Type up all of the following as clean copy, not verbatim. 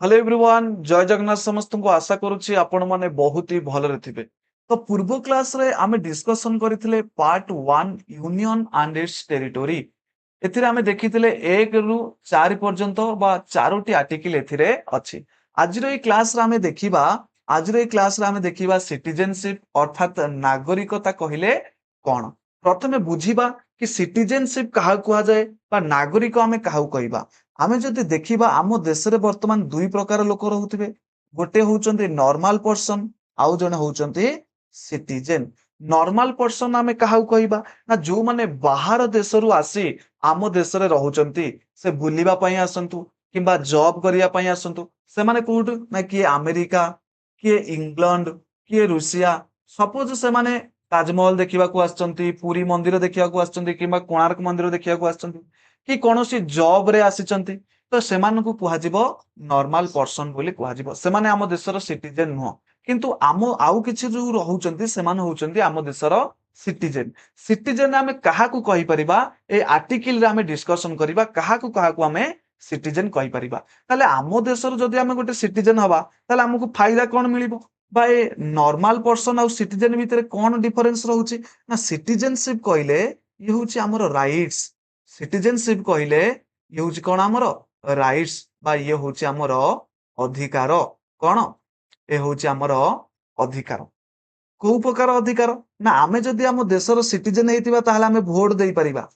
Hello everyone जय जगन्नाथ समस्त को आशा करुच्ची आपण माने बहुत ही भलरे थिबे। तो पूर्व क्लास रे आमे डिस्कशन करथिले part 1 union and its territory. एथिरे आमे देखिथिले 1 रु 4 पर्यंत बा चारोटी आर्टिकल एथिरे अछि। आजिर ए क्लास रे आमे देखिबा आजिर ए क्लास रे आमे देखिबा सिटीजनशिप अर्थात नागरिकता कहिले कोन। प्रथमे बुझिबा कि सिटीजनशिप काहा कुआ जाय बा नागरिक आमे काहा कहिबा। आमे जदि देखिबा आम देश रे वर्तमान दुई प्रकार लोक रहुथिबे। गोटे होउचंती नॉर्मल पर्सन आउ जने होउचंती सिटीजन। नॉर्मल पर्सन आमे काहा कहिबा ना जो माने बाहर देशरु आसी आम देश रे रहुचंती से बुलिबा पई आसंतु किंबा जॉब करिया पई आसंतु से माने कोउठ ना कि अमेरिका कि इंग्लैंड कि रूसिया सपोज से माने ताजमहल देखिबा को आसचंती पुरी मंदिर देखिबा को आसचंती किंबा कोणार्क मंदिर देखिबा को आसचंती कि कोनोसी जॉब रे आसीचंती तो सेमान को कुहाजिबो नॉर्मल पर्सन बोली कुहाजिबो सेमाने आम देशर सिटीजन नुह किंतु आम आउ किछि जो रहुचंती सेमान होउचंती आम देशर सिटीजन। सिटीजन आमे काहाकू कहि परिबा ए आर्टिकल रे आमे डिस्कशन करिबा काहाकू आमे सिटीजन कहि परिबा। ताले आम देशर जदि आमे गोटे सिटीजन हबा ताले हमकु फायदा कोन मिलिबो बा ए नॉर्मल पर्सन आउ सिटीजन भितरे कोन डिफरेंस रहउची ना सिटीजनशिप कहिले ये होउची हमर राइट्स। सिटीजनशिप कहिले ये होउची कोन हमर राइट्स बा ये होउची हमर अधिकार कोन ए होउची हमर अधिकार। को प्रकार अधिकार ना आमे जदि आम देशर सिटीजन हेतिबा ताहाले आमे भोट देई परिबा।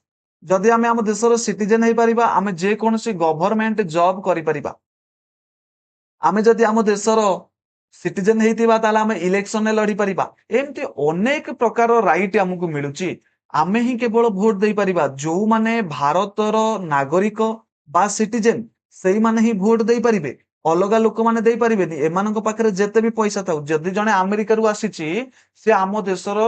जदि आमे आम देशर सिटीजन हेई परिबा आमे जे कोनसी गवर्नमेंट जॉब करि परिबा। आमे जदि आम देशर सिटीजन हेतिबा ताहाले आमे इलेक्शन लड़ी परिबा। एमती अनेक प्रकार राइट हमकु मिलुची। आमे ही केवल भोट देई परिबा जो माने भारतर नागरिक बा सिटीजन सेई माने ही भोट देई परिबे। अलगा लोक माने देई परिबेनी एमानक पाखरे जेते भी पैसा थाउ जदि जणे अमेरिका रु आसीची से आम देशर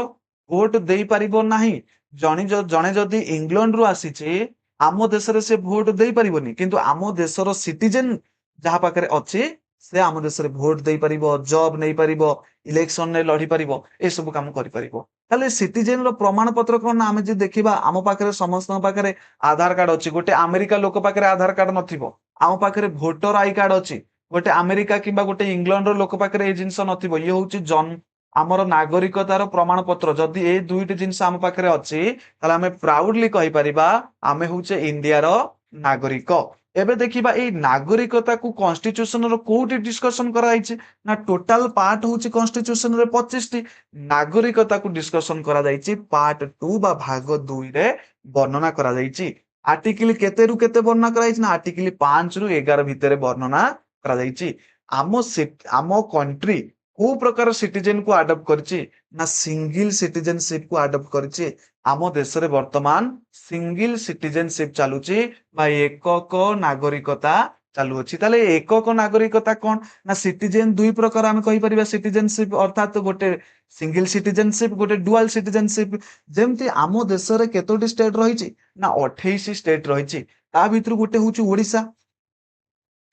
भोट देई परिबो नाही। जणे जदि इंग्लैंड रु आसीची आम देश रे से भोट देई परिबोनी किंतु आम देशर सिटीजन जहा पाखरे अछि से आम देश रे भोट देई परिबो जॉब नै परिबो इलेक्शन ने लड़ी परिबो ए सब काम करि परिबो। ताले सिटीजन रो प्रमाण पत्र कोन आमे जे देखिबा आम पाखरे समस्त पाखरे आधार कार्ड अछि गोटे अमेरिका लोक पाखरे आधार कार्ड नथिबो आम पाखरे भोटर आई कार्ड अछि गोटे अमेरिका किंबा गोटे इंग्लैंड रो लोक पाखरे ए जिंस नथिबो ये होउची जन आमर नागरिकतार प्रमाण पत्र जदि ए दुईटी जिंस आम पाखरे अछि ताले आमे प्राउडली कहि परिबा आमे होउचे इंडिया रो नागरिक। एबे देखिबा ए नागरिकता को कॉन्स्टिट्यूशन रो कोठी डिस्कशन कराइछि ना टोटल पार्ट होउची कॉन्स्टिट्यूशन रे 25 टी नागरिकता को डिस्कशन करा जाइछि पार्ट 2 बा भाग 2 रे वर्णना करा जाइछि। आर्टिकल केते रु केते वर्णना कराइछि ना आर्टिकल 5 रु 11 भितरे वर्णना करा जाइछि। आम कंट्री को प्रकार सिटीजन को अडॉप्ट करछि ना सिंगल सिटीजनशिप को अडॉप्ट करछि। आम देश रे वर्तमान सिंगल सिटीजनशिप चालुछि बा एकक नागरिकता चालू अछि। ताले एकक नागरिकता कोन ना सिटीजन दुई प्रकार आमे कहि परिबा सिटीजनशिप अर्थात गोटे सिंगल सिटीजनशिप गोटे डुअल सिटीजनशिप। जेमति आम देश रे केतोटी स्टेट रहिछि ना 28 स्टेट रहिछि ता भितर गोटे होउछि ओडिसा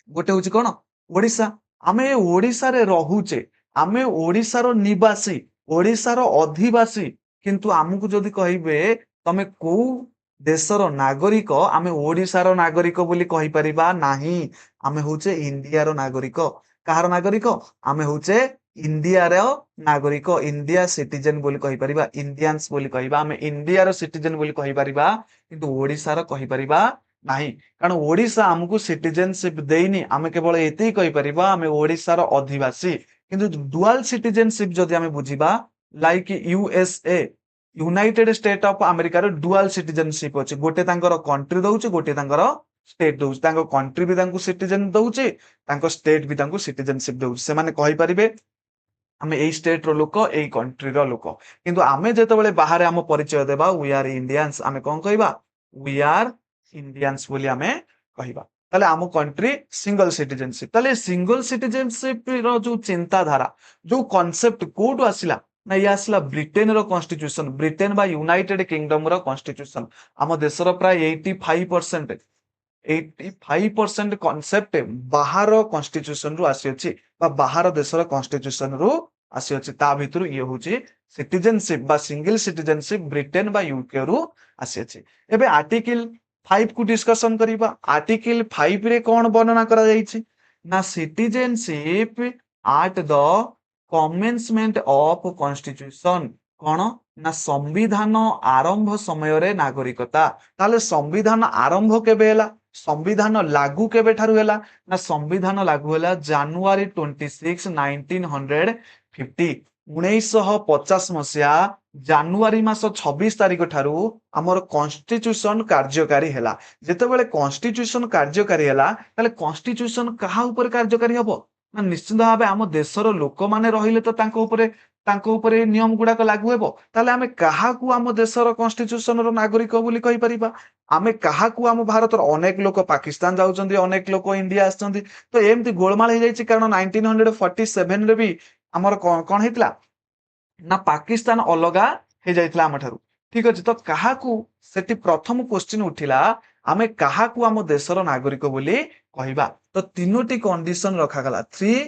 गोटे होउछि कोन ओडिसा। आमे ओडिसा रे रहुचे आमे ओडिसा रो निवासी ओडिसा रो अधिवासी किंतु आमको जदि कहिबे तमे को देशर नागरिक आमे ओडिशार नागरिक बोली कहि परिबा नाही। आमे होउचे इंडिया रो नागरिक कहार नागरिक आमे होउचे इंडिया रो नागरिक इंडिया सिटीजन बोली कहि परिबा इंडियंस बोली कहिबा आमे इंडिया रो सिटीजन बोली कहि परिबा किंतु ओडिसा रो कहि परिबा नाही कारण ओडिसा हमकु सिटीजनशिप देइनी आमे केवल एति कहि परिबा आमे ओडिसा रो अधिवासी। किंतु डुअल सिटीजनशिप जदि आमे बुझिबा like USA United State of America रो डुअल सिटीजनशिप अछि गोटे तांकर कंट्री दउछि गोटे तांकर स्टेट दउछि तांको कंट्री भी तांको सिटीजन दउछि तांको स्टेट भी तांको सिटीजनशिप दउछि से माने कहि परिबे आमे एई स्टेट रो लोक एई कंट्री रो लोक किंतु आमे जेतेबेले बाहर आम परिचय देबा वी आर इंडियंस आमे कोन कहिबा वी आर इंडियंस बोली आमे कहिबा। ताले आम कंट्री सिंगल सिटीजनशिप ताले सिंगल सिटीजनशिप रो जो चिंताधारा जो कांसेप्ट कोड आसिला ना ये आसला ब्रिटेन रो कॉन्स्टिट्यूशन ब्रिटेन बा यूनाइटेड किंगडम रो कॉन्स्टिट्यूशन आम देशर प्राय 85% कॉन्सेप्ट बाहर कॉन्स्टिट्यूशन रु आसी अछि बा बाहर देशर कॉन्स्टिट्यूशन रु आसी अछि ता भितरु ये होची सिटीजनशिप बा सिंगल सिटीजनशिप ब्रिटेन बा यूके रु आसी अछि। एबे आर्टिकल 5 को डिस्कशन करिबा आर्टिकल 5 रे कोन वर्णना करा जाईछि ନା citizenship at the କମେନ୍ସମେଣ୍ଟ of constitution. କଣ ନା ସମ୍ବିଧାନ ଆରମ୍ଭ ସମୟରେ ନାଗରିକତା। ତାହେଲେ ସମ୍ବିଧାନ ଆରମ୍ଭ କେବେ ହେଲା, ସମ୍ବିଧାନ ଲାଗୁ କେବେଠାରୁ ହେଲା, ନା ସମ୍ବିଧାନ ଲାଗୁ ହେଲା ଜାନୁଆରୀ 26 1950। 1950 ମସିହା ଜାନୁଆରୀ ମାସ 26 ତାରିଖ ଠାରୁ ଆମର କନଷ୍ଟିଚ୍ୟୁସନ କାର୍ଯ୍ୟକାରୀ ହେଲା। ଯେତେବେଳେ କନଷ୍ଟିଚ୍ୟୁସନ କାର୍ଯ୍ୟକାରୀ ହେଲା ତାହେଲେ କନଷ୍ଟିଚ୍ୟୁସନ କାହା ଉପରେ କାର୍ଯ୍ୟକାରୀ ହବ, ନା ନିଶ୍ଚିତ ଭାବେ ଆମ ଦେଶର ଲୋକମାନେ ରହିଲେ ତ ତାଙ୍କ ଉପରେ ଏଇ ନିୟମ ଗୁଡାକ ଲାଗୁ ହେବ। ତାହେଲେ ଆମେ କାହାକୁ ଆମ ଦେଶର କନଷ୍ଟିଚ୍ୟୁସନର ନାଗରିକ ବୋଲି କହିପାରିବା? ଆମେ କାହାକୁ, ଆମ ଭାରତର ଅନେକ ଲୋକ ପାକିସ୍ତାନ ଯାଉଛନ୍ତି, ଅନେକ ଲୋକ ଇଣ୍ଡିଆ ଆସିଛନ୍ତି, ତ ଏମିତି ଗୋଳମାଳ ହେଇଯାଇଛି। କାରଣ 1947 ବି ଆମର କଣ ହେଇଥିଲା, ନା ପାକିସ୍ତାନ ଅଲଗା ହେଇଯାଇଥିଲା ଆମ ଠାରୁ। ଠିକ ଅଛି, ତ କାହାକୁ, ସେଠି ପ୍ରଥମ କ୍ୱେଶ୍ଚିନ୍ ଉଠିଲା ଆମେ କାହାକୁ ଆମ ଦେଶର ନାଗରିକ ବୋଲି କହିବା। ତ ତିନୋଟି କଣ୍ଡିସନ ରଖାଗଲା, 3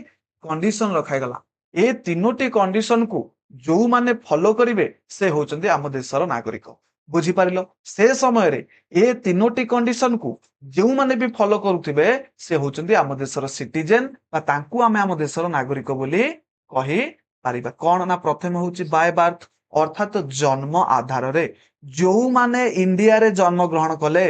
କଣ୍ଡିସନ ରଖାଗଲା। ଏ ତିନୋଟି କଣ୍ଡିସନକୁ ଯୋଉମାନେ ଫଲୋ କରିବେ ସେ ହଉଛନ୍ତି ଆମ ଦେଶର ନାଗରିକ। ବୁଝିପାରିଲ? ସେ ସମୟରେ ଏ ତିନୋଟି କଣ୍ଡିସନକୁ ଯେଉଁମାନେ ବି ଫଲୋ କରୁଥିବେ ସେ ହଉଛନ୍ତି ଆମ ଦେଶର ସିଟିଜେନ, ବା ତାଙ୍କୁ ଆମେ ଆମ ଦେଶର ନାଗରିକ ବୋଲି କହିପାରିବା। କଣ ନା ପ୍ରଥମେ ହଉଛି ବାୟ ବାର୍ଥ, ଅର୍ଥାତ ଜନ୍ମ ଆଧାରରେ। ଯୋଉମାନେ ଇଣ୍ଡିଆରେ ଜନ୍ମ ଗ୍ରହଣ କଲେ,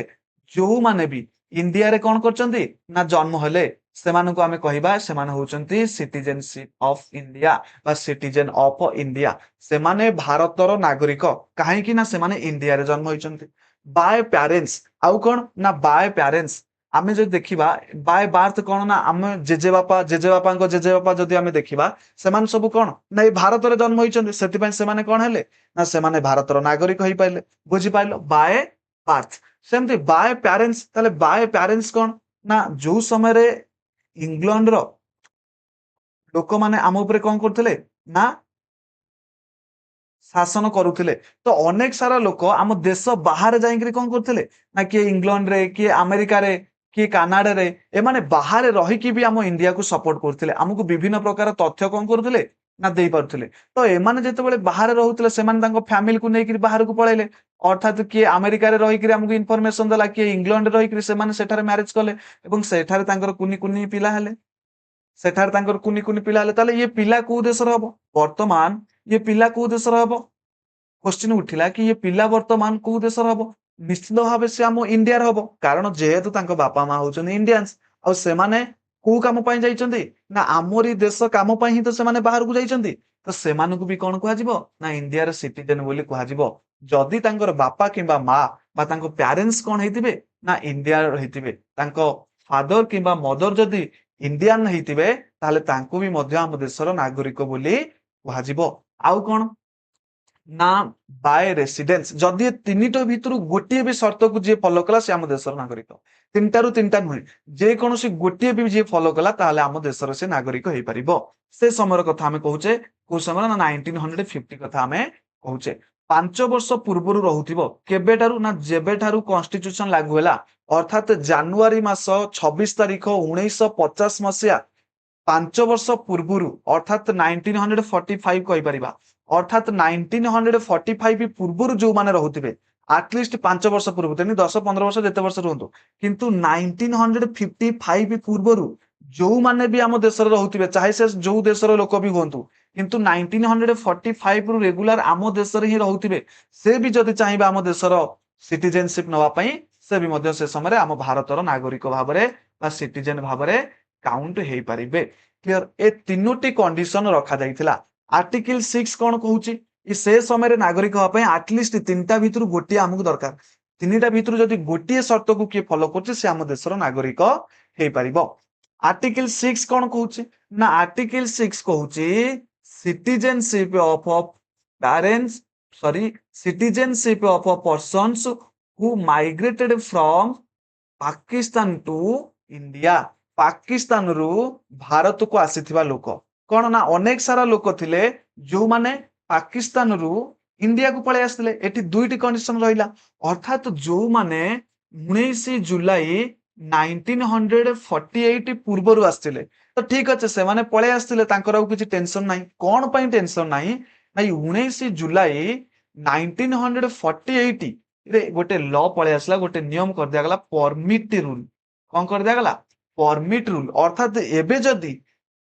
ଯୋଉମାନେ ବି ଇଣ୍ଡିଆରେ କଣ କରିଛନ୍ତି ନା ଜନ୍ମ ହେଲେ, ସେମାନଙ୍କୁ ଆମେ କହିବା ସେମାନେ ହଉଛନ୍ତି ସିଟିଜେନସିପ ଅଫ ଇଣ୍ଡିଆ ବା ସିଟିଜେନ ଅଫ ଇଣ୍ଡିଆ। ସେମାନେ ଭାରତର ନାଗରିକ, କାହିଁକି ନା ସେମାନେ ଇଣ୍ଡିଆରେ ଜନ୍ମ ହୋଇଛନ୍ତି। ବାୟ ପ୍ୟାରେଣ୍ଟସ, ଆଉ କଣ ନା ବାୟ ପ୍ୟାରେଣ୍ଟସ, ଆମେ ଯଦି ଦେଖିବା ବାୟ ବାର୍ଥ କଣ ନା ଆମେ ଜେଜେବାପା, ଜେଜେବାପାଙ୍କ ଜେଜେବାପା ଯଦି ଆମେ ଦେଖିବା ସେମାନେ ସବୁ କଣ ନା ଏଇ ଭାରତରେ ଜନ୍ମ ହୋଇଛନ୍ତି, ସେଥିପାଇଁ ସେମାନେ କଣ ହେଲେ ନା ସେମାନେ ଭାରତର ନାଗରିକ ହେଇପାରିଲେ। ବୁଝିପାରିଲ? ବାୟ ବାର୍ଥ। ସେମିତି ବାୟ ପ୍ୟାରେଣ୍ଟସ, ତାହେଲେ ବାୟ ପ୍ୟାରେଣ୍ଟସ କଣ ନା ଯୋଉ ସମୟରେ ଇଂଲଣ୍ଡର ଲୋକମାନେ ଆମ ଉପରେ କଣ କରୁଥିଲେ ନା ଶାସନ କରୁଥିଲେ, ତ ଅନେକ ସାରା ଲୋକ ଆମ ଦେଶ ବାହାରେ ଯାଇକିରି କଣ କରୁଥିଲେ ନା କିଏ ଇଂଲଣ୍ଡରେ, କିଏ ଆମେରିକାରେ, କିଏ କାନାଡାରେ, ଏମାନେ ବାହାରେ ରହିକି ବି ଆମ ଇଣ୍ଡିଆକୁ ସପୋର୍ଟ କରୁଥିଲେ, ଆମକୁ ବିଭିନ୍ନ ପ୍ରକାର ତଥ୍ୟ କଣ କରୁଥିଲେ ନା ଦେଇପାରୁଥିଲେ। ତ ଏମାନେ ଯେତେବେଳେ ବାହାରେ ରହୁଥିଲେ ସେମାନେ ତାଙ୍କ ଫ୍ୟାମିଲିକୁ ନେଇକିରି ବାହାରକୁ ପଳେଇଲେ। ଅର୍ଥାତ କିଏ ଆମେରିକାରେ ରହିକିରି ଆମକୁ ଇନଫରମେସନ ଦେଲା, କିଏ ଇଂଲଣ୍ଡରେ ରହିକିରି ସେମାନେ ସେଠାରେ ମ୍ୟାରେଜ କଲେ ଏବଂ ସେଠାରେ ତାଙ୍କର କୁନି କୁନି ପିଲା ହେଲେ। ସେଠାରେ ତାଙ୍କର କୁନି କୁନି ପିଲା ହେଲେ, ତାହେଲେ ଇଏ ପିଲା କୋଉ ଦେଶର ହବ? ବର୍ତ୍ତମାନ ଇଏ ପିଲା କୋଉ ଦେଶର ହବ? କ୍ୱେଶ୍ଚିନ୍ ଉଠିଲା କି ଇଏ ପିଲା ବର୍ତ୍ତମାନ କୋଉ ଦେଶର ହବ? ନିଶ୍ଚିତ ଭାବେ ସେ ଆମ ଇଣ୍ଡିଆର ହବ, କାରଣ ଯେହେତୁ ତାଙ୍କ ବାପା ମା ହଉଛନ୍ତି ଇଣ୍ଡିଆନ୍ସ, ଆଉ ସେମାନେ କୋଉ କାମ ପାଇଁ ଯାଇଛନ୍ତି ନା ଆମରି ଦେଶ କାମ ପାଇଁ ହିଁ ତ ସେମାନେ ବାହାରକୁ ଯାଇଛନ୍ତି। ତ ସେମାନଙ୍କୁ ବି କଣ କୁହାଯିବ ନା ଇଣ୍ଡିଆର ସିଟିଜେନ ବୋଲି କୁହାଯିବ। ଯଦି ତାଙ୍କର ବାପା କିମ୍ବା ମା ବା ତାଙ୍କ ପ୍ୟାରେଣ୍ଟସ କଣ ହେଇଥିବେ ନା ଇଣ୍ଡିଆର ହେଇଥିବେ, ତାଙ୍କ ଫାଦର କିମ୍ବା ମଦର ଯଦି ଇଣ୍ଡିଆନ ହେଇଥିବେ ତାହେଲେ ତାଙ୍କୁ ବି ମଧ୍ୟ ଆମ ଦେଶର ନାଗରିକ ବୋଲି କୁହାଯିବ। ଆଉ କଣ ନା ବାୟ ରେସିଡେନ୍ସ, ଯଦି ଏ ତିନିଟା ଭିତରୁ ଗୋଟିଏ ବି ସର୍ତ୍ତକୁ ଯିଏ ଫଲୋ କଲା ସେ ଆମ ଦେଶର ନାଗରିକ। ତିନିଟାରୁ ତିନିଟା ନୁହେଁ, ଯେକୌଣସି ଗୋଟିଏ ବି ଯିଏ ଫଲୋ କଲା ତାହେଲେ ଆମ ଦେଶର ସେ ନାଗରିକ ହେଇପାରିବ। ସେ ସମୟର କଥା ଆମେ କହୁଛେ, କୋଉ ସମୟ ନା 1950 କଥା ଆମେ କହୁଛେ। 5 ବର୍ଷ ପୂର୍ବରୁ ରହୁଥିବ, କେବେଠାରୁ ନା ଯେବେଠାରୁ କନଷ୍ଟିଚ୍ୟୁସନ ଲାଗୁ ହେଲା, ଅର୍ଥାତ ଜାନୁଆରୀ ମାସ 26 ତାରିଖ 1950 ମସିହା, 5 ବର୍ଷ ପୂର୍ବରୁ, ଅର୍ଥାତ 1945 କହିପାରିବା। ଅର୍ଥାତ 1945 ପୂର୍ବରୁ ଯୋଉମାନେ ରହୁଥିବେ, ଆଟଲିଷ୍ଟ 5 ବର୍ଷ ପୂର୍ବରୁ, ତେଣୁ 10-15 ବର୍ଷ ଯେତେ ବର୍ଷ ରୁହନ୍ତୁ, କିନ୍ତୁ 1955 ପୂର୍ବରୁ ଯୋଉମାନେ ବି ଆମ ଦେଶରେ ରହୁଥିବେ, ଚାहे ସେ ଯୋଉ ଦେଶର ଲୋକ ବି ହୁଅନ୍ତୁ, କିନ୍ତୁ 1945 ରୁ ରେଗୁଲାର ଆମ ଦେଶରେ ହିଁ ରହୁଥିବେ, ସେ ବି ଯଦି ଚାହିଁବେ ଆମ ଦେଶର ସିଟିଜେନସିପ ନବା ପାଇଁ, ସେ ବି ମଧ୍ୟ ସେ ସମୟରେ ଆମ ଭାରତର ନାଗରିକ ଭାବରେ ବା ସିଟିଜେନ ଭାବରେ କାଉଣ୍ଟ ହେଇପାରିବେ। କ୍ଲିୟର? ଏ ତିନୋଟି କଣ୍ଡିସନ ରଖାଯାଇଥିଲା। ଆର୍ଟିକଲ 6 କଣ କହୁଛି? ସେ ସମୟରେ ନାଗରିକ ହବା ପାଇଁ ଆଟଲିଷ୍ଟ ତିନିଟା ଭିତରୁ ଗୋଟିଏ ଆମକୁ ଦରକାର। ତିନିଟା ଭିତରୁ ଯଦି ଗୋଟିଏ ସର୍ତ୍ତକୁ କିଏ ଫଲୋ କରୁଛି ସେ ଆମ ଦେଶର ନାଗରିକ ହେଇପାରିବ। ଆର୍ଟିକଲ 6 କଣ କହୁଛି ନା ଆର୍ଟିକଲ 6 କହୁଛି citizenship of parents, sorry, citizenship of persons who migrated from Pakistan to India. ପାକିସ୍ତାନରୁ ଭାରତକୁ ଆସିଥିବା ଲୋକ, କଣ ନା ଅନେକ ସାରା ଲୋକ ଥିଲେ ଯୋଉମାନେ ପାକିସ୍ତାନରୁ ଇଣ୍ଡିଆକୁ ପଳେଇ ଆସିଥିଲେ। ଏଠି ଦୁଇଟି କଣ୍ଡିସନ ରହିଲା, ଅର୍ଥାତ ଯୋଉମାନେ 19 ଜୁଲାଇ 1948 ପୂର୍ବରୁ ଆସିଥିଲେ, ତ ଠିକ ଅଛି ସେମାନେ ପଳେଇ ଆସିଥିଲେ, ତାଙ୍କର ଆଉ କିଛି ଟେନସନ ନାହିଁ। କଣ ପାଇଁ ଟେନସନ ନାହିଁ ନା 19 ଜୁଲାଇ 1948 ରେ ଗୋଟେ ଲ ପଳେଇ ଆସିଲା, ଗୋଟେ ନିୟମ କରିଦିଆଗଲା, ପରମିଟ ରୁଲ। କଣ କରିଦିଆଗଲା? परमिट रूल अर्थात एबे जदि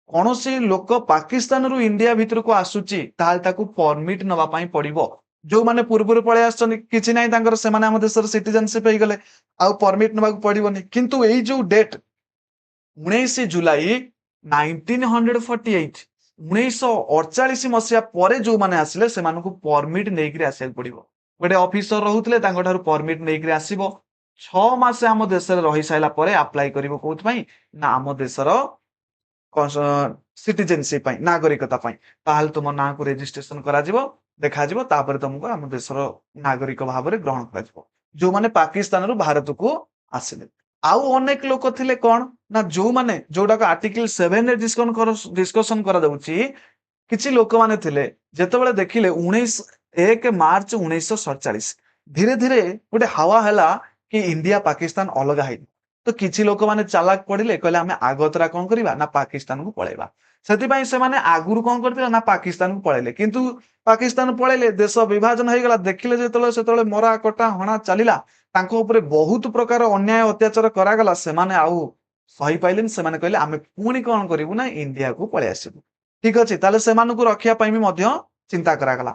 କୌଣସି ଲୋକ ପାକିସ୍ତାନରୁ ଇଣ୍ଡିଆ ଭିତରକୁ ଆସୁଛି ତାହେଲେ ତାକୁ ପରମିଟ ନବା ପାଇଁ ପଡିବ। ଯୋଉମାନେ ପୂର୍ବରୁ ପଳେଇ ଆସିଛନ୍ତି କିଛି ନାହିଁ ତାଙ୍କର ସେମାନେ ଆମ ଦେଶର ସିଟିଜେନସିପ ହେଇଗଲେ ଆଉ ପରମିଟ ନବାକୁ ପଡିବନି। କିନ୍ତୁ ଏଇ ଯୋଉ ଡେଟ୍ 19 ଜୁଲାଇ 1948 1948 ମସିହା ପରେ ଯୋଉମାନେ ଆସିଲେ ସେମାନଙ୍କୁ ପରମିଟ ନେଇକିରି ଆସିବାକୁ ପଡିବ। ଗୋଟେ ଅଫିସର ରହୁଥିଲେ ତାଙ୍କ ଠାରୁ ପରମିଟ ନେଇକିରି ଆସିବ। 6 ମାସ ଆମ ଦେଶରେ ରହି ସାରିଲା ପରେ ଆପ୍ଲାଏ କରିବ କୋଉଥିପାଇଁ ନା ଆମ ଦେଶର ସିଟିଜେନସିପ ପାଇଁ ନାଗରିକତା ପାଇଁ। ତାହେଲେ ତୁମ ନାଁକୁ ରେଜିଷ୍ଟ୍ରେସନ କରାଯିବ ଦେଖାଯିବ ତାପରେ ତମକୁ ଆମ ଦେଶର ନାଗରିକ ଭାବରେ ଗ୍ରହଣ କରାଯିବ ଯୋଉମାନେ ପାକିସ୍ତାନରୁ ଭାରତକୁ ଆସିଲେ। ଆଉ ଅନେକ ଲୋକ ଥିଲେ କଣ ନା ଯୋଉମାନେ ଯୋଉଟାକୁ ଆର୍ଟିକଲ 7 ରେ ଡିସ୍କସନ କରାଯାଉଛି କିଛି ଲୋକମାନେ ଥିଲେ ଯେତେବେଳେ ଦେଖିଲେ 1 ମାର୍ଚ୍ଚ 1947 ଧୀରେ ଧୀରେ ଗୋଟେ ହାୱା ହେଲା କି ଇଣ୍ଡିଆ ପାକିସ୍ତାନ ଅଲଗା ହେଇଯିବ। ତ କିଛି ଲୋକମାନେ ଚାଲାକ ପଡିଲେ କହିଲେ ଆମେ ଆଗତରା କଣ କରିବା ନା ପାକିସ୍ତାନକୁ ପଳେଇବା। ସେଥିପାଇଁ ସେମାନେ ଆଗରୁ କଣ କରିଥିଲେ ନା ପାକିସ୍ତାନକୁ ପଳେଇଲେ କିନ୍ତୁ ପାକିସ୍ତାନ ପଳେଇଲେ ଦେଶ ବିଭାଜନ ହେଇଗଲା। ଦେଖିଲେ ଯେତେବେଳେ ସେତେବେଳେ ମରା କଟା ହଣା ଚାଲିଲା ତାଙ୍କ ଉପରେ ବହୁତ ପ୍ରକାର ଅନ୍ୟାୟ ଅତ୍ୟାଚାର କରାଗଲା। ସେମାନେ ଆଉ ସହିପାଇଲେନି। ସେମାନେ କହିଲେ ଆମେ ପୁଣି କଣ କରିବୁ ନା ଇଣ୍ଡିଆକୁ ପଳେଇ ଆସିବୁ। ଠିକ ଅଛି ତାହେଲେ ସେମାନଙ୍କୁ ରଖିବା ପାଇଁ ବି ମଧ୍ୟ ଚିନ୍ତା କରାଗଲା।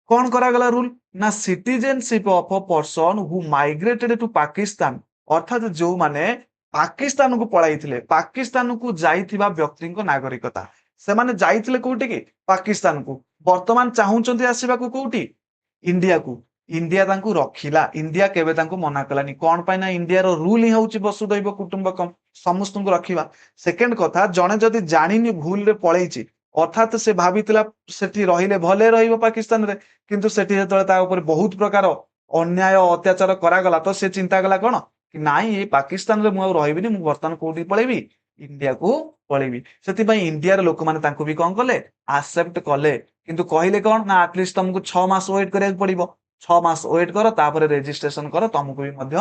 କଣ କରାଗଲା ରୁଲ ନା citizenship of a person who ମାଇଗ୍ରେଟେଡ two Pakistan ଅର୍ଥାତ ଯୋଉମାନେ ପାକିସ୍ତାନକୁ ପଳାଇଥିଲେ ପାକିସ୍ତାନକୁ ଯାଇଥିବା ବ୍ୟକ୍ତିଙ୍କ ନାଗରିକତା ସେମାନେ ଯାଇଥିଲେ କୋଉଠିକି ପାକିସ୍ତାନକୁ ବର୍ତ୍ତମାନ ଚାହୁଁଛନ୍ତି ଆସିବାକୁ କୋଉଠି ଇଣ୍ଡିଆକୁ। ଇଣ୍ଡିଆ ତାଙ୍କୁ ରଖିଲା। ଇଣ୍ଡିଆ କେବେ ତାଙ୍କୁ ମନା କଲାନି। କଣ ପାଇଁ ନା ଇଣ୍ଡିଆର ରୁଲ ହିଁ ହଉଛି ବସୁଧୈବ କୁଟୁମ୍ବକମ୍ ସମସ୍ତଙ୍କୁ ରଖିବା। ସେକେଣ୍ଡ କଥା ଜଣେ ଯଦି ଜାଣିନି ଭୁଲରେ ପଳେଇଛି ଅର୍ଥାତ ସେ ଭାବିଥିଲା ସେଠି ରହିଲେ ଭଲେ ରହିବ ପାକିସ୍ତାନରେ କିନ୍ତୁ ସେଠି ଯେତେବେଳେ ତା ଉପରେ ବହୁତ ପ୍ରକାର ଅନ୍ୟାୟ ଅତ୍ୟାଚାର କରାଗଲା ତ ସେ ଚିନ୍ତା କଲା କଣ କି ନାଇଁ ଏଇ ପାକିସ୍ତାନରେ ମୁଁ ଆଉ ରହିବିନି ମୁଁ ବର୍ତ୍ତମାନ କୋଉଠି ପଳେଇବି ଇଣ୍ଡିଆକୁ ପଳେଇବି। ସେଥିପାଇଁ ଇଣ୍ଡିଆର ଲୋକମାନେ ତାଙ୍କୁ ବି କଣ କଲେ ଆକ୍ସେପ୍ଟ କଲେ କିନ୍ତୁ କହିଲେ କଣ ନା ଆଟଲିଷ୍ଟ ତମକୁ 6 ମାସ ୱେଟ୍ କରିବାକୁ ପଡିବ। 6 ମାସ ୱେଟ୍ କର ତାପରେ ରେଜିଷ୍ଟ୍ରେସନ କର ତମକୁ ବି ମଧ୍ୟ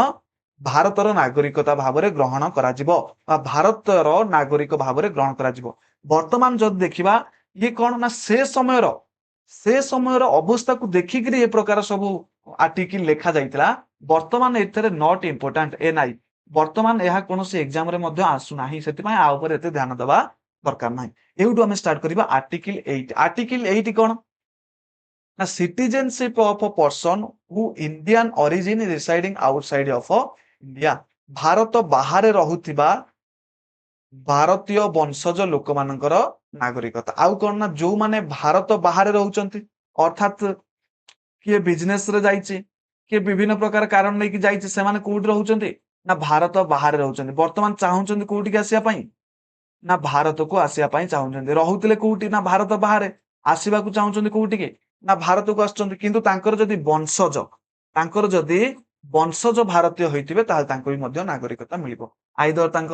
ଭାରତର ନାଗରିକତା ଭାବରେ ଗ୍ରହଣ କରାଯିବ ବା ଭାରତର ନାଗରିକ ଭାବରେ ଗ୍ରହଣ କରାଯିବ। ବର୍ତ୍ତମାନ ଯଦି ଦେଖିବା ଇଏ କଣ ନା ସେ ସମୟର ଅବସ୍ଥାକୁ ଦେଖିକିରି ଏ ପ୍ରକାର ସବୁ ଆର୍ଟିକିଲ ଲେଖା ଯାଇଥିଲା। ବର୍ତ୍ତମାନ ଏଥିରେ ନଟ୍ ଇମ୍ପୋର୍ଟାଣ୍ଟ ଏନ୍ଆଇ ବର୍ତ୍ତମାନ ଏହା କୌଣସି ଏକ୍ସାମରେ ମଧ୍ୟ ଆସୁନାହିଁ। ସେଥିପାଇଁ ଆ ଉପରେ ଏତେ ଧ୍ୟାନ ଦେବା ଦରକାର ନାହିଁ। ଏଇଠୁ ଆମେ ଷ୍ଟାର୍ଟ କରିବା ଆର୍ଟିକିଲ 8। ଆର୍ଟିକିଲ 8 କଣ ନା citizenship of a person who Indian origin residing outside of India Bharat ବାହାରେ ରହୁଥିବା ଭାରତୀୟ ବଂଶଜ ଲୋକମାନଙ୍କର ନାଗରିକତା। ଆଉ କଣ ନା ଯୋଉମାନେ ଭାରତ ବାହାରେ ରହୁଛନ୍ତି ଅର୍ଥାତ କିଏ ବିଜନେସ ରେ ଯାଇଛି କିଏ ବିଭିନ୍ନ ପ୍ରକାର କାରଣ ନେଇକି ଯାଇଛି ସେମାନେ କୋଉଠି ରହୁଛନ୍ତି ନା ଭାରତ ବାହାରେ ରହୁଛନ୍ତି। ବର୍ତ୍ତମାନ ଚାହୁଁଛନ୍ତି କୋଉଠିକି ଆସିବା ପାଇଁ ନା ଭାରତକୁ ଆସିବା ପାଇଁ ଚାହୁଁଛନ୍ତି। ରହୁଥିଲେ କୋଉଠି ନା ଭାରତ ବାହାରେ ଆସିବାକୁ ଚାହୁଁଛନ୍ତି କୋଉଠିକି ନା ଭାରତକୁ ଆସୁଛନ୍ତି। କିନ୍ତୁ ତାଙ୍କର ଯଦି ବଂଶଜ ଭାରତୀୟ ହୋଇଥିବେ ତାହେଲେ ତାଙ୍କୁ ବି ମଧ୍ୟ ନାଗରିକତା ମିଳିବ। ଆଇଦର ତାଙ୍କ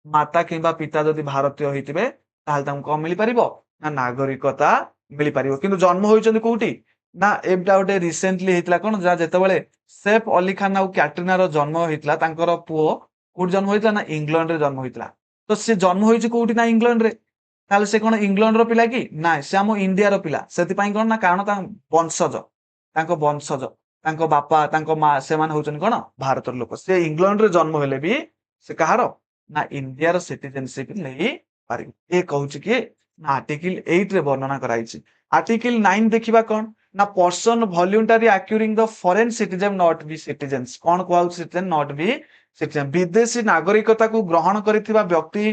ମାତା କିମ୍ବା ପିତା ଯଦି ଭାରତୀୟ ହେଇଥିବେ ତାହେଲେ ତାଙ୍କୁ କଣ ମିଳିପାରିବ ନା ନାଗରିକତା ମିଳିପାରିବ। କିନ୍ତୁ ଜନ୍ମ ହୋଇଛନ୍ତି କୋଉଠି ନା ଏଇଟା ଗୋଟେ ରିସେଣ୍ଟଲି ହେଇଥିଲା କଣ ଯାହା ଯେତେବେଳେ ସେଫ ଅଲି ଖାନ ଆଉ କ୍ୟାଟ୍ରିନାର ଜନ୍ମ ହେଇଥିଲା ତାଙ୍କର ପୁଅ କୋଉଠି ଜନ୍ମ ହେଇଥିଲା ନା ଇଂଲଣ୍ଡରେ ଜନ୍ମ ହେଇଥିଲା। ତ ସେ ଜନ୍ମ ହେଇଛି କୋଉଠି ନା ଇଂଲଣ୍ଡରେ। ତାହେଲେ ସେ କଣ ଇଂଲଣ୍ଡର ପିଲା କି ନାଇଁ ସେ ଆମ ଇଣ୍ଡିଆର ପିଲା। ସେଥିପାଇଁ କଣ ନା କାରଣ ତାଙ୍କ ବଂଶଜ ତାଙ୍କ ବାପା ତାଙ୍କ ମା ସେମାନେ ହଉଛନ୍ତି କଣ ଭାରତର ଲୋକ। ସେ ଇଂଲଣ୍ଡରେ ଜନ୍ମ ହେଲେ ବି ସେ କାହାର ନା ଇଣ୍ଡିଆର ସିଟିଜେନସିପ ନେଇ ପାରିବେ। ଏ କହୁଛି କି ନା ଆର୍ଟିକିଲ 8 ରେ ବର୍ଣ୍ଣନା କରାଯାଇଛି। ଆର୍ଟିକିଲ 9 ଦେଖିବା କଣ ନା person voluntary acquiring the foreign citizen not be citizens କଣ କୁହାଉଛି ସିଟିଜେନ ନଟ୍ ବି ସିଟିଜେନ ବିଦେଶୀ ନାଗରିକତାକୁ ଗ୍ରହଣ କରିଥିବା ବ୍ୟକ୍ତି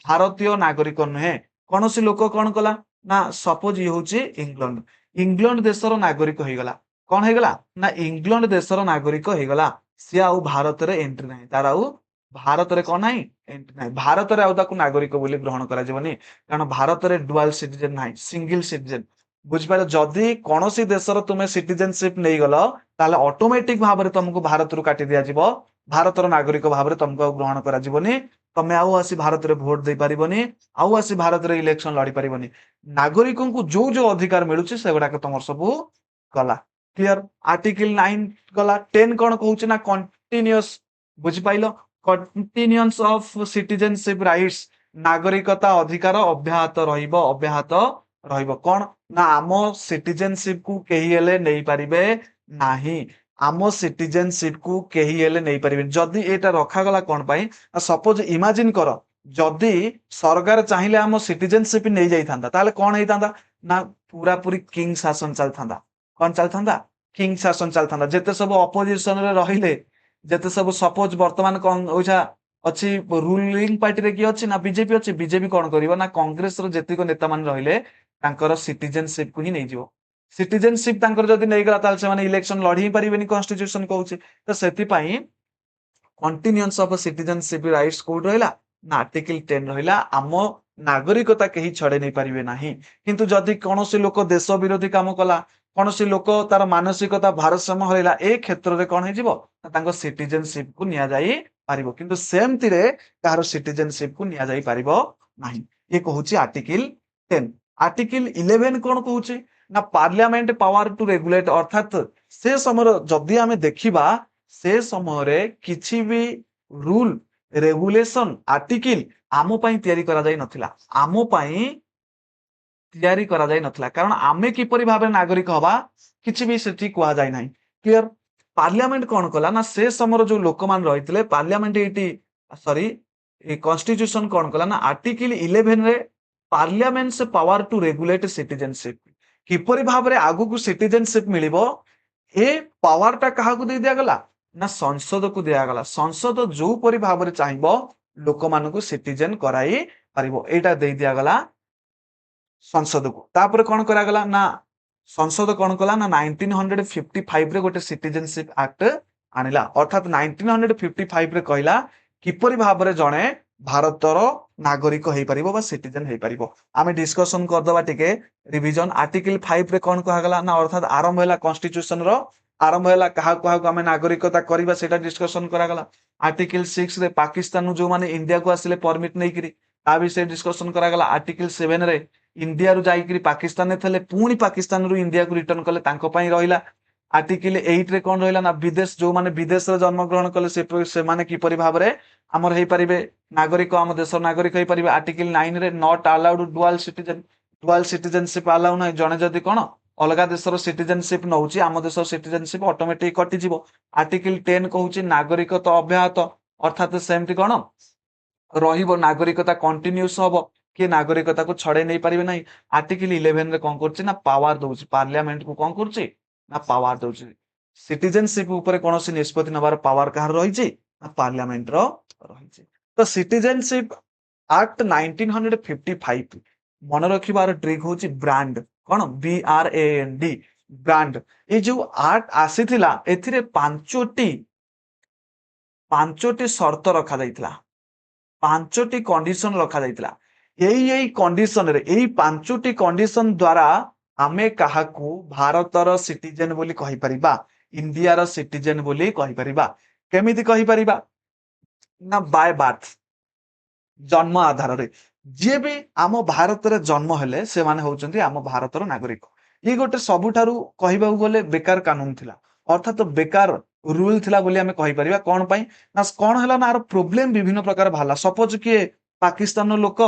ଭାରତୀୟ ନାଗରିକ ନୁହେଁ। କୌଣସି ଲୋକ କଣ କଲା ନା ସପୋଜ ଇଏ ହଉଛି ଇଂଲଣ୍ଡ ଦେଶର ନାଗରିକ ହେଇଗଲା। କଣ ହେଇଗଲା ନା ଇଂଲଣ୍ଡ ଦେଶର ନାଗରିକ ହେଇଗଲା। ସିଏ ଆଉ ଭାରତରେ ଏଣ୍ଟ୍ରି ନାହିଁ ତାର ଆଉ ଭାରତରେ କଣ ନାହିଁ ଏଣ୍ଟ୍ରି ନାହିଁ। ଭାରତରେ ଆଉ ତାକୁ ନାଗରିକ ବୋଲି ଗ୍ରହଣ କରାଯିବନି କାରଣ ଭାରତରେ ଡୁଆଲ ସିଟିଜେନ ନାହିଁ ସିଙ୍ଗଲ ସିଟିଜେନ। ବୁଝିପାରିଲ ଯଦି କୌଣସି ଦେଶର ତୁମେ ସିଟିଜେନସିପ ନେଇଗଲ ତାହେଲେ ଅଟୋମେଟିକ ଭାବରେ ତମକୁ ଭାରତରୁ କାଟି ଦିଆଯିବ। ଭାରତର ନାଗରିକ ଭାବରେ ତମକୁ ଆଉ ଗ୍ରହଣ କରାଯିବନି। ତମେ ଆଉ ଆସି ଭାରତରେ ଭୋଟ ଦେଇପାରିବନି ଆଉ ଆସି ଭାରତରେ ଇଲେକ୍ସନ ଲଢି ପାରିବନି। ନାଗରିକଙ୍କୁ ଯୋଉ ଯୋଉ ଅଧିକାର ମିଳୁଛି ସେଗୁଡାକ ତମର ସବୁ ଗଲା। କ୍ଲିୟର ଆର୍ଟିକଲ 9 ଗଲା। 10 କଣ କହୁଛି ନା କଣ୍ଟିନ୍ୟୁଅସ ବୁଝିପାରିଲ କଣ୍ଟିନ୍ୟୁଅନ୍ସ ଅଫ ସିଟିଜେନସିପ ରାଇଟ୍ସ ନାଗରିକତା ଅଧିକାର ଅବ୍ୟାହତ ରହିବ। କଣ ନା ଆମ ସିଟିଜେନସିପ କୁ କେହି ହେଲେ ନେଇପାରିବେ ନାହିଁ। आम सिटीजनशिप को कही हेले नहीं पारे जदि एटा रखागला कौन पाई सपोज इमेजिन कर जदि सरकार चाहिए आम सिटीजनशिप नहीं जाइथा ताले कौन होता ना पूरा पूरी किंग शासन चलता कौन चलता किंग शासन चलता जिते सब अपोजिशन रे रहिले जिते सब सपोज वर्तमान कौन ओछा अच्छी रूलिंग पार्टी रे किए अच्छी ना बीजेपी अच्छी बीजेपी कौन करिवो ना कांग्रेस रो जेतिक नेता मान रहिले तांकर सिटीजनशिप को ही नहीं जीवो सिटीजनशिप तांकर जदि नहीं गला ताल से माने इलेक्शन लड़ी ही परिबेनी कॉन्स्टिट्यूशन कहूचे तो सेति पई कंटिन्यूअन्स ऑफ सिटीजनशिप राइट्स कोड रहिला ना आर्टिकल 10 रहिला आम नागरिकता कहीं छड़े नहीं पारिबे नाही किंतु जदि कोनोसी लोक देश विरोधी काम कला कोनोसी लोक तार मानसिकता भारसाम्य हरैला ए क्षेत्र रे कोन हे जिवो तांको सिटीजनशिप को निया जाई पारिबो किंतु सेम तिरे तार सिटीजनशिप को निया जाई पारिबो नाही ये कहूची आर्टिकल 10 आर्टिकल 11 कोन कहूची ना पार्लियामेंट पावर टू रेगुलेट अर्थात से समय जदि आमे देखिबा से समय किछि भी रूल रेगुलेशन आर्टिकल आम पई तयारी करा जाई नथिला आम पई तयारी करा जाई नथिला कारण आमे किपरि भाबे नागरिक हवा किछि भी सेठी कुआ जाई नाही क्लियर पार्लियामेंट कोन कला ना से समय जो लोकमान रहितले पार्लियामेंट एटी सॉरी ए कॉन्स्टिट्यूशन कोन कला ना आर्टिकल 11 रे पार्लियामेंट से पावर टू रेगुलेट सिटीजनशिप किपरि भाबरे आगु को सिटीजनशिप मिलिबो ए पावर टा कहा को दे दिया गला ना संसद को दिया गला संसद जो परि भाबरे चाहिबो लोक मान को सिटीजन कराई परिबो एटा दे दिया गला संसद को तापर कोन करा गला ना संसद कोन कला ना 1955 रे गोटे सिटीजनशिप एक्ट आनिला अर्थात 1955 रे कहला किपरि भाबरे जणे भारतर नागरिक हेई परिबो बा सिटीजन हेई परिबो आमे डिस्कशन कर दबा टिके रिवीजन आर्टिकल 5 रे कोन कहा गला ना अर्थात आरंभ हैला कॉन्स्टिट्यूशन रो आरंभ हैला कहा कहा को आमे नागरिकता करबा सेटा डिस्कशन करा गला आर्टिकल 6 रे पाकिस्तान जो माने इंडिया को आसिले परमिट नै करी ता विषय डिस्कशन करा गला आर्टिकल 7 रे इंडिया रु जाई करी पाकिस्तान ने थले पूनी पाकिस्तान रु इंडिया को रिटर्न कले तांको पई रहिला आर्टिकल 8 रे कोन रहिला ना विदेश जो माने विदेश रे जन्म ग्रहण कले से माने किपरि भाबरे हमर हेई परिबे नागरिक आम देश नागरिक हेई परिबे आर्टिकल 9 रे not allowed dual citizenship allow नै जणे जदी कोन अलगा देशर सिटीजनशिप नउची आम देशर सिटीजनशिप ऑटोमेटिक कटि जिवो आर्टिकल 10 कहूची नागरिकता अब्याहत अर्थात सेमति कोन रहिबो नागरिकता कंटिन्यूस हबो कि नागरिकता को छड़े नहीं पारिबे नाही आर्टिकल 11 रे कोन करची ना पावर दोची पार्लियामेंट को कोन करची ना पावर दोची सिटीजनशिप ऊपर कोनोसी निष्पत्ति नबार पावर कहार रहिची ना पार्लियामेंट रो रहिची तो सिटीजनशिप एक्ट 1955 मन रखिबार ट्रिक होची ब्रांड कोन BRAND ब्रांड ए जो एक्ट आसीथिला एथिरे पांचोटी शर्त रखा जाइतिला पांचोटी कंडीशन रखा जाइतिला यही कंडीशन रे यही पांचोटी कंडीशन द्वारा आमे काहाकू भारतर सिटीजन बोली कहि परिबा इंडिया रो सिटीजन बोली कहि परिबा केमिति कहि परिबा ना बाय बर्थ जन्म आधार रे जे भी आम भारत रे जन्म हेले से माने होचंती आम भारत रो नागरिक ये गोटे सबुठारु कहिबा गले बेकार कानून थिला अर्थात बेकार रूल थिला बोली आमे कहि परिबा कोन पई ना कोन हला ना आरो प्रॉब्लम विभिन्न प्रकार भाला सपोज कि पाकिस्तान रो लोक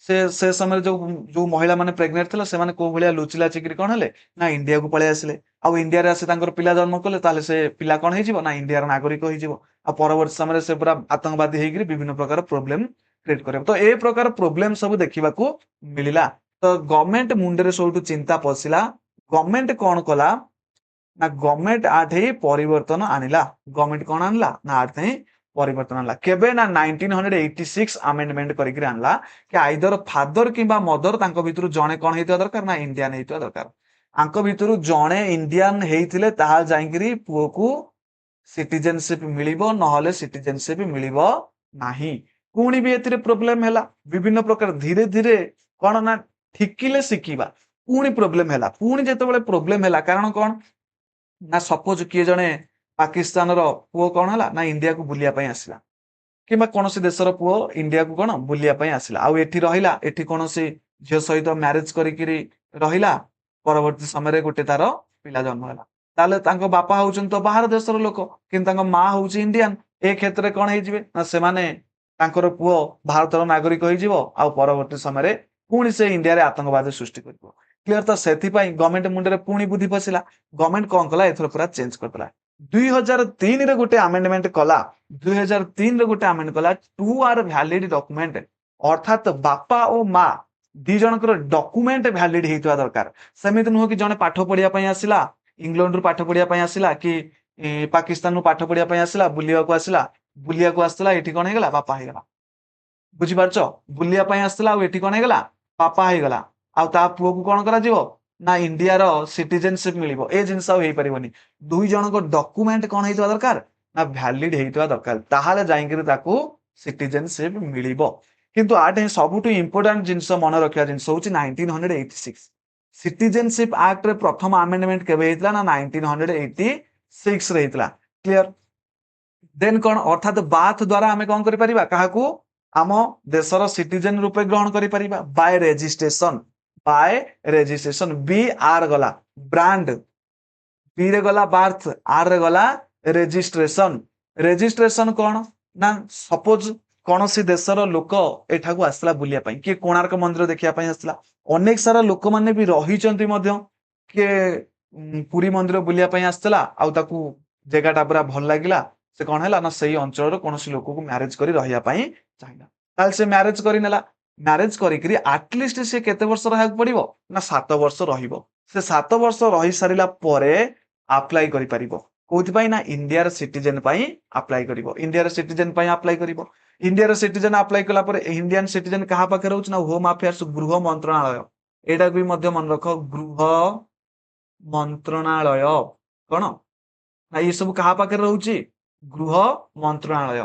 से समय जो महिला माने प्रेग्नेंट थिला से माने को भलिया लुचिला चिकरी कोन हेले ना इंडिया को पळे आसिले आ इंडिया रे आसे तांकर पिला जन्म कले ताले से पिला कोन हे जिवो ना इंडिया रो नागरिक होई जिवो आ परवर्ती समय से पूरा आतंकवादी हेगिरी विभिन्न प्रकार प्रॉब्लम क्रिएट करे तो ए प्रकार प्रॉब्लम सब देखिबा को मिलिला तो गवर्नमेंट मुंडे रे सोटू चिंता पसिला गवर्नमेंट कोन कला ना गवर्नमेंट आठे परिवर्तन आनिला गवर्नमेंट कोन आनला ना आठे परिवर्तन आनला केबे ना 1986 अमेंडमेंट करिकरी आनला कि आइदर फादर किबा मदर तांको भितरु जणे कोन हेतिया दरकार ना इंडियन हेतिया दरकार आंको भितरु जणे इंडियन हेइथिले ताहा जाइकरी पुओ को सिटीजनशिप मिलिबो नहले सिटीजनशिप मिलिबो नाही पुणी भी एथिरे प्रॉब्लम हैला विभिन्न प्रकार धीरे धीरे कोन ना ठिकिले सिकिबा पुणी प्रॉब्लम हैला पुणी जेतेबेले प्रॉब्लम हैला कारण कोन ना सपोज किए जणे पाकिस्तान रो पुओ कोन हला ना इंडिया को बुलिया पई आसिला किबा कोनोसी देशर पुओ इंडिया को कोन बुलिया पई आसिला आ एठी रहिला एठी कोनोसी झियो सहित मैरिज करिकरी रहिला परवर्ती समय रे गोटे तार पिला जन्म होला ताले तांको बापा होउचन तो बाहर देशर लोक किन तांको मा होउची इंडियन ए क्षेत्र रे कोन हे जिवे ना से माने तांकर पुओ भारतर नागरिक होई जिवो आ परवर्ती समय रे पुणी से इंडिया रे आतंकवाद सृष्टि करबो क्लियर तो सेथि पई गवर्नमेंट मुंडे रे पुणी बुद्धि पसिला गवर्नमेंट कोन कला एथरो पूरा चेंज करतला 2003 ରେ ଗୋଟେ ଆमेंडमेंट कला 2003 रे गोटे आमेंड कला टू आर भैलिड डॉक्यूमेंट अर्थात बापा और माँ दी जनकर डॉक्यूमेंट भैलिड हेतुआ दरकार सेमिति नुह कि जने पाठ पढ़िया पई आसिला इंग्लैंड रु पाठ पढ़िया पई आसिला कि पाकिस्तान रु पाठ पढ़िया पई आसिला बुलिया को आसला एठी कोन हेगला बापा हेगला बुझी पारछो बुलिया पई आसला आ एठी कोन हेगला बापा हेगला आ ता पुओ को कोन करा जिवो ना इंडिया रो सिटीजनशिप मिलिबो ए जिंस आ हेई परिबोनी दुई जन को डॉक्यूमेंट कोन हेइतवा दरकार ना वैलिड हेइतवा दरकार ताहाले जाईंकरी ताकू सिटीजनशिप मिलिबो किंतु आटे सबुटु इंपोर्टेंट जिंस मन रखिया जिंस होची 1986 सिटीजनशिप एक्ट रे प्रथम अमेंडमेंट केबे हेइतला ना 1986 रे हेइतला क्लियर देन कोन अर्थात बाथ द्वारा हमें कोन करि परिबा काहाकू आम देशर सिटीजन रूपे ग्रहण करि परिबा बाय रेजिस्ट्रेशन बी आर गला ब्रांड बी रे गला बार्थ आर रे गला रेजिस्ट्रेशन रेजिस्ट्रेशन कौन ना सपोज कौन सी देशर लोक एठाकू आसला बुलिया पई कि कोणार्क मंदिर देखिया पई आसला अनेक सारा लोक माने भी रहिचंती मध्य के पुरी मंदिर बुलिया पई आसला आ ताकू जगहटा पूरा भल लागिला से कौन हैला ना सही अंचल कौन लोक को मैरेज करी रहिया पई चाहिला ताल से मैरेज करी नेला मैरेज करी आटलिस्ट से केते वर्ष रहक पड़िबो ना 7 वर्ष रहिबो से 7 वर्ष रही सारिला परे अप्लाई करि परिबो कोथि पई ना इंडिया र सिटीजन पई अप्लाई करिवो इंडिया र सिटीजन पई अप्लाई करिवो इंडिया र सिटीजन अप्लाई कला परे इंडियन सिटीजन कहा पाखे रहउछ ना होम अफेयर्स गृह मंत्रालय एटा भी मध्य मन रख गृह मंत्रालय कोन ना ये सब कहा पाखे रहउछ गृह मंत्रालय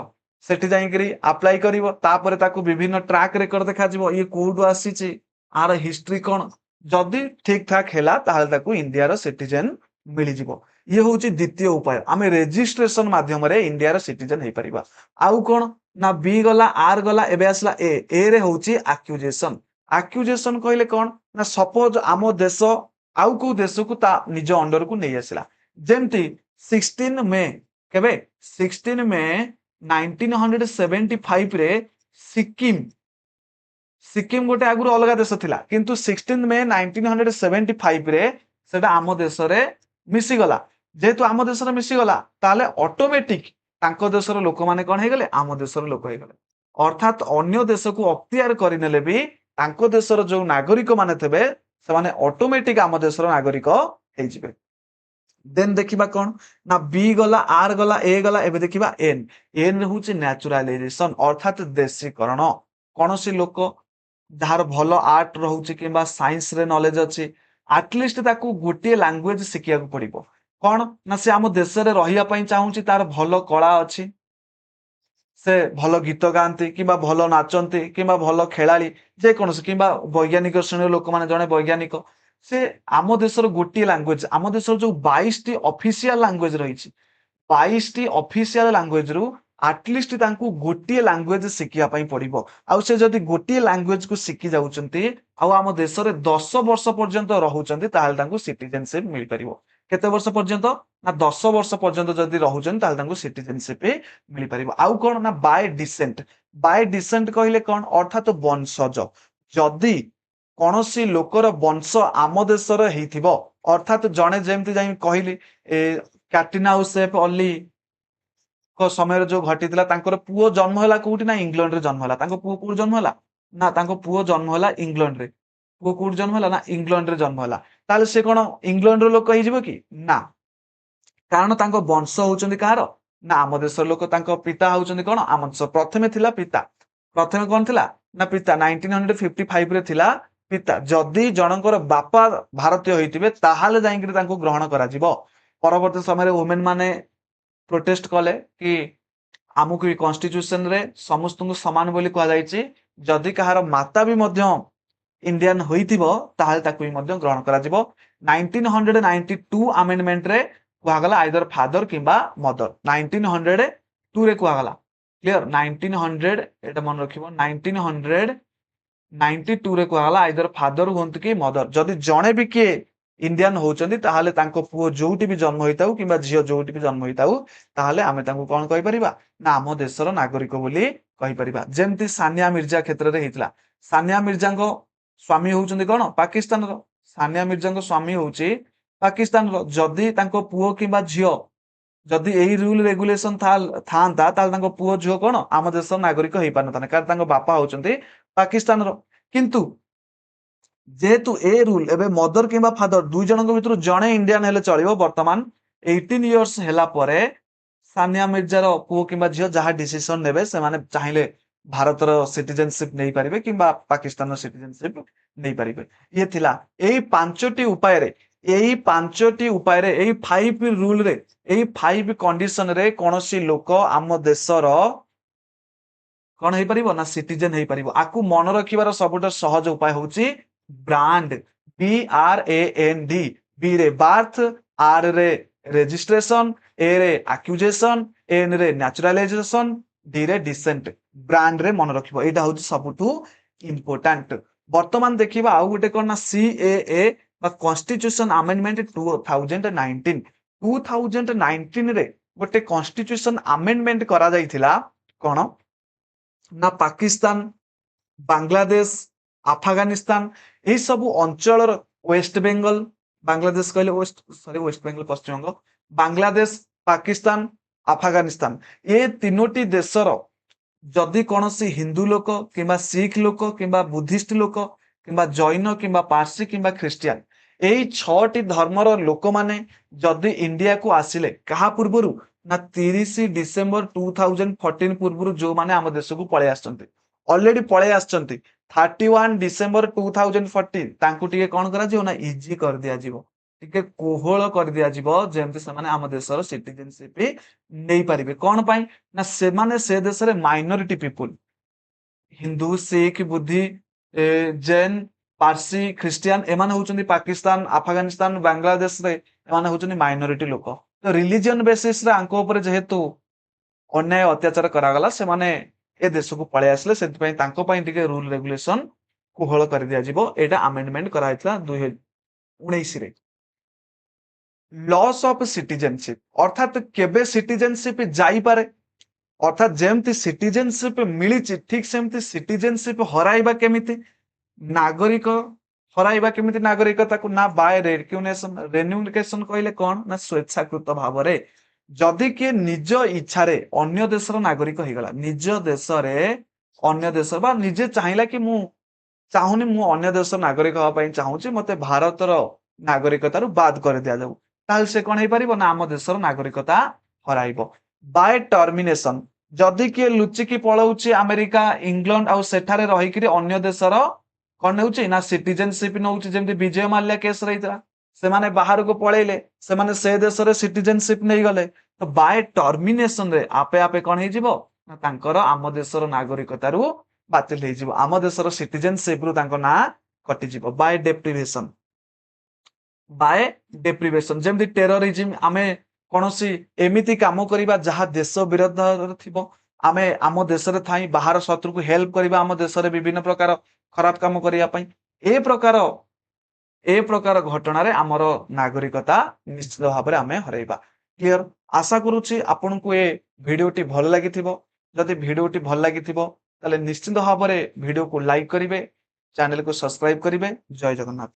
सेठी जाईकरी अप्लाई करिवो तापरे ताकू विभिन्न ट्रैक रेकर्ड देखा जिवो ये कोडु आसीची आर हिस्ट्री कोन जदी ठीक ठाक हैला ताहाल ताकू इंडिया र सिटीजन मिली जिवो ये होची द्वितीय उपाय आमे रेजिस्ट्रेशन माध्यम रे इंडिया र सिटीजन हे परिबा आउ कोन ना बी गला आर गला एबे आसला ए रे होची एक्यूजेशन कहले कोन ना सपोज आमो देश आउ को देश को ता निज अंडर को नै आसला जेमती 16 मे केबे 16 मे 1975 रे सिक्किम सिक्किम गोटे आगुर अलग देश थिला किंतु 16 मे 1975 रे सेटा आमो देश रे मिसी गला जेहेतु आम देशर मिसी गला ताले ऑटोमेटिक तांको देशर लोक माने कोन हे गले आम देशर लोक हे गले अर्थात अन्य देश को अख्तियार करिनेले भी तांको देशर जो नागरिक माने थेबे से माने ऑटोमेटिक आम देशर नागरिक हे जिवे देन देखिबा कोन ना बी गला आर गला ए गला एबे देखिबा एन होची नेचुरलाइजेशन अर्थात देशीकरण कोनोसी लोक जहार भलो आर्ट रहउची किबा साइंस रे नॉलेज अछि एटलिस्ट ताकू गोटे लैंग्वेज शिखिया को पड़िबो कौन ना से आम देश रे रहिया पई चाहूची तार भलो कला अछि से भलो गीत गांती किबा भलो नाचंती किबा भलो खेलाली जे कोनोसी किबा वैज्ञानिक श्रेणी लोक माने जने वैज्ञानिक से आम देशर गोटे लैंग्वेज आम देशर जो 22 टी ऑफिशियल लैंग्वेज रहिछि 22 टी ऑफिशियल लैंग्वेज रु एटलिस्ट तांकू गोटे लैंग्वेज शिखिया पई पड़िबो आ से जदी गोटे लैंग्वेज को शिखि जाउचंती आ आम देश रे 10 वर्ष पर्यंत रहुचंती ताहाल तांकू सिटीजनशिप मिल परिबो केते वर्ष पर्यंत ना 10 वर्ष पर्यंत जदी रहुचन ताहाल तांकू सिटीजनशिप मिल परिबो आउ कोन ना बाय डिसेंट कहले कोन अर्थात वंशज जदी कोनोसी लोकर वंश आम देशर हेइथिबो अर्थात जणे जेमति जाई कहली कैटरीना उसेफ अली को समय जो घटितला तांकर पुओ जन्म होला कोउटी ना इंग्लैंड रे जन्म होला तांको पुओ कोउटी जन्म होला ना तांको पुओ जन्म होला इंग्लैंड रे पुओ कोउटी जन्म होला ना इंग्लैंड रे जन्म होला ताले से कोन इंग्लैंड रो लोक हिजिबो कि ना कारण तांको वंश होउचंदी कार ना आम देश लोक तांको पिता होउचंदी कोन आम देश प्रथमे थिला पिता प्रथमे कोन थिला ना पिता 1955 रे थिला पिता जदी जनकर बापा भारतीय होइतिबे ताहाले जाईकरी तांको ग्रहण करा जिवो परवर्ती समय रे वुमेन माने प्रोटेस्ट कले कि आमुक कॉन्स्टिट्यूशन रे समस्त को समान बोली कहा जायछि जदि कहार माता भी मध्य इंडियन होइतिबो ताहाल ताकू भी मध्य ग्रहण करा जिवो 1992 अमेंडमेंट रे कुहा गला आइदर फादर किबा मदर 1902 रे कुहा गला क्लियर 1900 एटा मन रखिबो 1992 रे कुहा गला आइदर फादर होंत कि मदर जदि जणे भी के इंडियन होचंदी ताहाले तांको पुओ जोउटी भी जन्म होइताउ किबा झियो जोउटी भी जन्म होइताउ ताहाले आमे तांको कोन कहि परिबा ना आम देशर नागरिक बोली कहि परिबा जेमति सानिया मिर्जा क्षेत्र रे हितला सानिया मिर्जा को स्वामी होचंदी कोन पाकिस्तान रो सानिया मिर्जा को स्वामी होची पाकिस्तान रो जदी तांको पुओ किबा झियो ଯଦି ଏଇ ରୁଲ ରେଗୁଲେସନ ଥାନ୍ତା ତାହେଲେ ତାଙ୍କ ପୁଅ ଝିଅ କଣ ଆମ ଦେଶର ନାଗରିକ ହେଇପାରିନଥାନ୍ତେ, କାରଣ ତାଙ୍କ ବାପା ହଉଛନ୍ତି ପାକିସ୍ତାନର। କିନ୍ତୁ ଯେହେତୁ ଏ ରୁଲ ଏବେ ମଦର କିମ୍ବା ଫାଦର ଦୁଇ ଜଣଙ୍କ ଭିତରୁ ଜଣେ ଇଣ୍ଡିଆନ ହେଲେ ଚଳିବ, ବର୍ତ୍ତମାନ 18 ଇୟର୍ସ ହେଲା ପରେ ସାନିଆ ମିର୍ଜାର ପୁଅ କିମ୍ବା ଝିଅ ଯାହା ଡିସିସନ ନେବେ, ସେମାନେ ଚାହିଁଲେ ଭାରତର ସିଟିଜେନସିପ ନେଇପାରିବେ କିମ୍ବା ପାକିସ୍ତାନର ସିଟିଜେନସିପ ନେଇପାରିବେ। ଇଏ ଥିଲା ଏଇ ପାଞ୍ଚଟି ଉପାୟରେ ଏଇ 5 ରୁଲରେ, ଏଇ 5 କଣ୍ଡିସନରେ କୌଣସି ଲୋକ ଆମ ଦେଶର କଣ ହେଇପାରିବ ନା ସିଟିଜେନ ହେଇପାରିବ। ଆକୁ ମନେ ରଖିବାର ସବୁଠାରୁ ସହଜ ଉପାୟ ହଉଛି ବ୍ରାଣ୍ଡ, BRAND। ବି ରେ ବାର୍ଥ, ଆର ରେ ରେଜିଷ୍ଟ୍ରେସନ, ଏ ରେ ଆକ୍ୟୁଜେସନ, ଏନ ରେ ନ୍ୟାଚୁରାଲାଇଜେସନ, ଡି ରେ ଡିସେଣ୍ଟ। ବ୍ରାଣ୍ଡ ରେ ମନେ ରଖିବ, ଏଇଟା ହଉଛି ସବୁଠୁ ଇମ୍ପୋର୍ଟାଣ୍ଟ। ବର୍ତ୍ତମାନ ଦେଖିବା ଆଉ ଗୋଟେ କଣ ନା CAA ବା କନଷ୍ଟିଚ୍ୟୁସନ ଆମେଣ୍ଡମେଣ୍ଟ 2019। 2019 ରେ ଗୋଟେ କନଷ୍ଟିଚ୍ୟୁସନ ଆମେଣ୍ଡମେଣ୍ଟ କରାଯାଇଥିଲା। କଣ ନା ପାକିସ୍ତାନ, ବାଂଲାଦେଶ, ଆଫଗାନିସ୍ତାନ ଏଇ ସବୁ ଅଞ୍ଚଳର, ୱେଷ୍ଟବେଙ୍ଗଲ, ବାଂଲାଦେଶ କହିଲେ ୱେଷ୍ଟବେଙ୍ଗଲ ପଶ୍ଚିମବଙ୍ଗ, ବାଂଲାଦେଶ, ପାକିସ୍ତାନ, ଆଫଗାନିସ୍ତାନ ଏ ତିନୋଟି ଦେଶର ଯଦି କୌଣସି ହିନ୍ଦୁ ଲୋକ କିମ୍ବା ଶିଖ ଲୋକ କିମ୍ବା ବୁଦ୍ଧିଷ୍ଟ ଲୋକ କିମ୍ବା ଜୈନ କିମ୍ବା ପାର୍ସୀ କିମ୍ବା ଖ୍ରୀଷ୍ଟିଆନ ଏଇ 6ଟି ଧର୍ମର ଲୋକମାନେ ଯଦି ଇଣ୍ଡିଆକୁ ଆସିଲେ, କାହା ପୂର୍ବରୁ ନା 30 ଡିସେମ୍ବର 2014 ପୂର୍ବରୁ ଯୋଉମାନେ ଆମ ଦେଶକୁ ପଳେଇ ଆସିଛନ୍ତି, ଅଲରେଡି ପଳେଇ ଆସିଛନ୍ତି, 31 ଡିସେମ୍ବର 2014 ତାଙ୍କୁ ଟିକେ କଣ କରାଯିବ ନା ଇଜି କରିଦିଆଯିବ, ଟିକେ କୋହଳ କରିଦିଆଯିବ, ଯେମିତି ସେମାନେ ଆମ ଦେଶର ସିଟିଜେନସିପ ନେଇପାରିବେ। କଣ ପାଇଁ ନା ସେମାନେ ସେ ଦେଶରେ ମାଇନରିଟି ପିପୁଲ, ହିନ୍ଦୁ, ଶିଖ, ବୁଦ୍ଧି, ଜୈନ, ପାର୍ସୀ, ଖ୍ରୀଷ୍ଟିଆନ ଏମାନେ ହଉଛନ୍ତି ପାକିସ୍ତାନ, ଆଫଗାନିସ୍ତାନ, ବାଂଲାଦେଶରେ ଏମାନେ ହଉଛନ୍ତି ମାଇନରିଟି ଲୋକ। ତ ରିଲିଜିୟନ ବେସିସରେ ଆଙ୍କ ଉପରେ ଯେହେତୁ ଅନ୍ୟାୟ ଅତ୍ୟାଚାର କରାଗଲା, ସେମାନେ ଏ ଦେଶକୁ ପଳେଇ ଆସିଲେ, ସେଥିପାଇଁ ତାଙ୍କ ପାଇଁ ଟିକେ ରୁଲ ରେଗୁଲେସନ କୋହଳ କରିଦିଆଯିବ। ଏଇଟା ଆମେଣ୍ଡମେଣ୍ଟ କରାଯାଇଥିଲା 2019ରେ। ଲସ୍ ଅଫ ସିଟିଜେନସିପ ଅର୍ଥାତ କେବେ ସିଟିଜେନସିପ ଯାଇପାରେ, ଅର୍ଥାତ ଯେମିତି ସିଟିଜେନସିପ ମିଳିଛି ଠିକ ସେମିତି ସିଟିଜେନସିପ ହରାଇବା କେମିତି, ନାଗରିକ ହରାଇବା କେମିତି ନାଗରିକତାକୁ, ନା ବାୟ ରେକ୍ୟୁନେସନ। ରେନ୍ୟୁନିକେସନ କହିଲେ କଣ ନା ସ୍ୱେଚ୍ଛାକୃତ ଭାବରେ, ଯଦି କିଏ ନିଜ ଇଚ୍ଛାରେ ଅନ୍ୟ ଦେଶର ନାଗରିକ ହେଇଗଲା, ନିଜ ଦେଶରେ ଅନ୍ୟ ଦେଶ ବା ନିଜେ ଚାହିଁଲା କି ମୁଁ ଚାହୁଁନି, ମୁଁ ଅନ୍ୟ ଦେଶର ନାଗରିକ ହବା ପାଇଁ ଚାହୁଁଛି, ମତେ ଭାରତର ନାଗରିକତାରୁ ବାଦ କରିଦିଆଯାଉ, ତାହେଲେ ସେ କଣ ହେଇପାରିବ ନା ଆମ ଦେଶର ନାଗରିକତା ହରାଇବ। ବାୟ ଟର୍ମିନେସନ, ଯଦି କିଏ ଲୁଚିକି ପଳଉଛି ଆମେରିକା, ଇଂଲଣ୍ଡ ଆଉ ସେଠାରେ ରହିକିରି ଅନ୍ୟ ଦେଶର କଣ ନେଉଛି ନା ସିଟିଜେନସିପ ନଉଛି, ଯେମିତି ବିଜୟ ମାଲ୍ୟା କେସ ରହିଥିଲା, ସେମାନେ ବାହାରକୁ ପଳେଇଲେ, ସେମାନେ ସେ ଦେଶରେ ସିଟିଜେନସିପ ନେଇଗଲେ, ତ ବାୟ ଟର୍ମିନେସନ ରେ ଆପେ ଆପେ କଣ ହେଇଯିବ ନା ତାଙ୍କର ଆମ ଦେଶର ନାଗରିକତାରୁ ବାତିଲ ହେଇଯିବ, ଆମ ଦେଶର ସିଟିଜେନସିପ ରୁ ତାଙ୍କ ନାଁ କଟିଯିବ। ବାୟ ଡେପ୍ରିଭେସନ, ବାୟ ଡେପ୍ରିଭେସନ ଯେମିତି ଟେରରିଜିମ, ଆମେ କୌଣସି ଏମିତି କାମ କରିବା ଯାହା ଦେଶ ବିରୋଧରେ ଥିବ, ଆମେ ଆମ ଦେଶରେ ଥାଇ ବାହାର ଶତ୍ରୁକୁ ହେଲ୍ପ କରିବା, ଆମ ଦେଶରେ ବିଭିନ୍ନ ପ୍ରକାର ଖରାପ କାମ କରିବା ପାଇଁ, ଏ ପ୍ରକାର ଏ ପ୍ରକାର ଘଟଣାରେ ଆମର ନାଗରିକତା ନିଶ୍ଚିତ ଭାବରେ ଆମେ ହରାଇବା। କ୍ଲିୟର? ଆଶା କରୁଛି ଆପଣଙ୍କୁ ଏ ଭିଡିଓଟି ଭଲ ଲାଗିଥିବ। ଯଦି ଭିଡିଓଟି ଭଲ ଲାଗିଥିବ ତାହେଲେ ନିଶ୍ଚିତ ଭାବରେ ଭିଡିଓକୁ ଲାଇକ୍ କରିବେ, ଚ୍ୟାନେଲକୁ ସବସ୍କ୍ରାଇବ କରିବେ। ଜୟ ଜଗନ୍ନାଥ।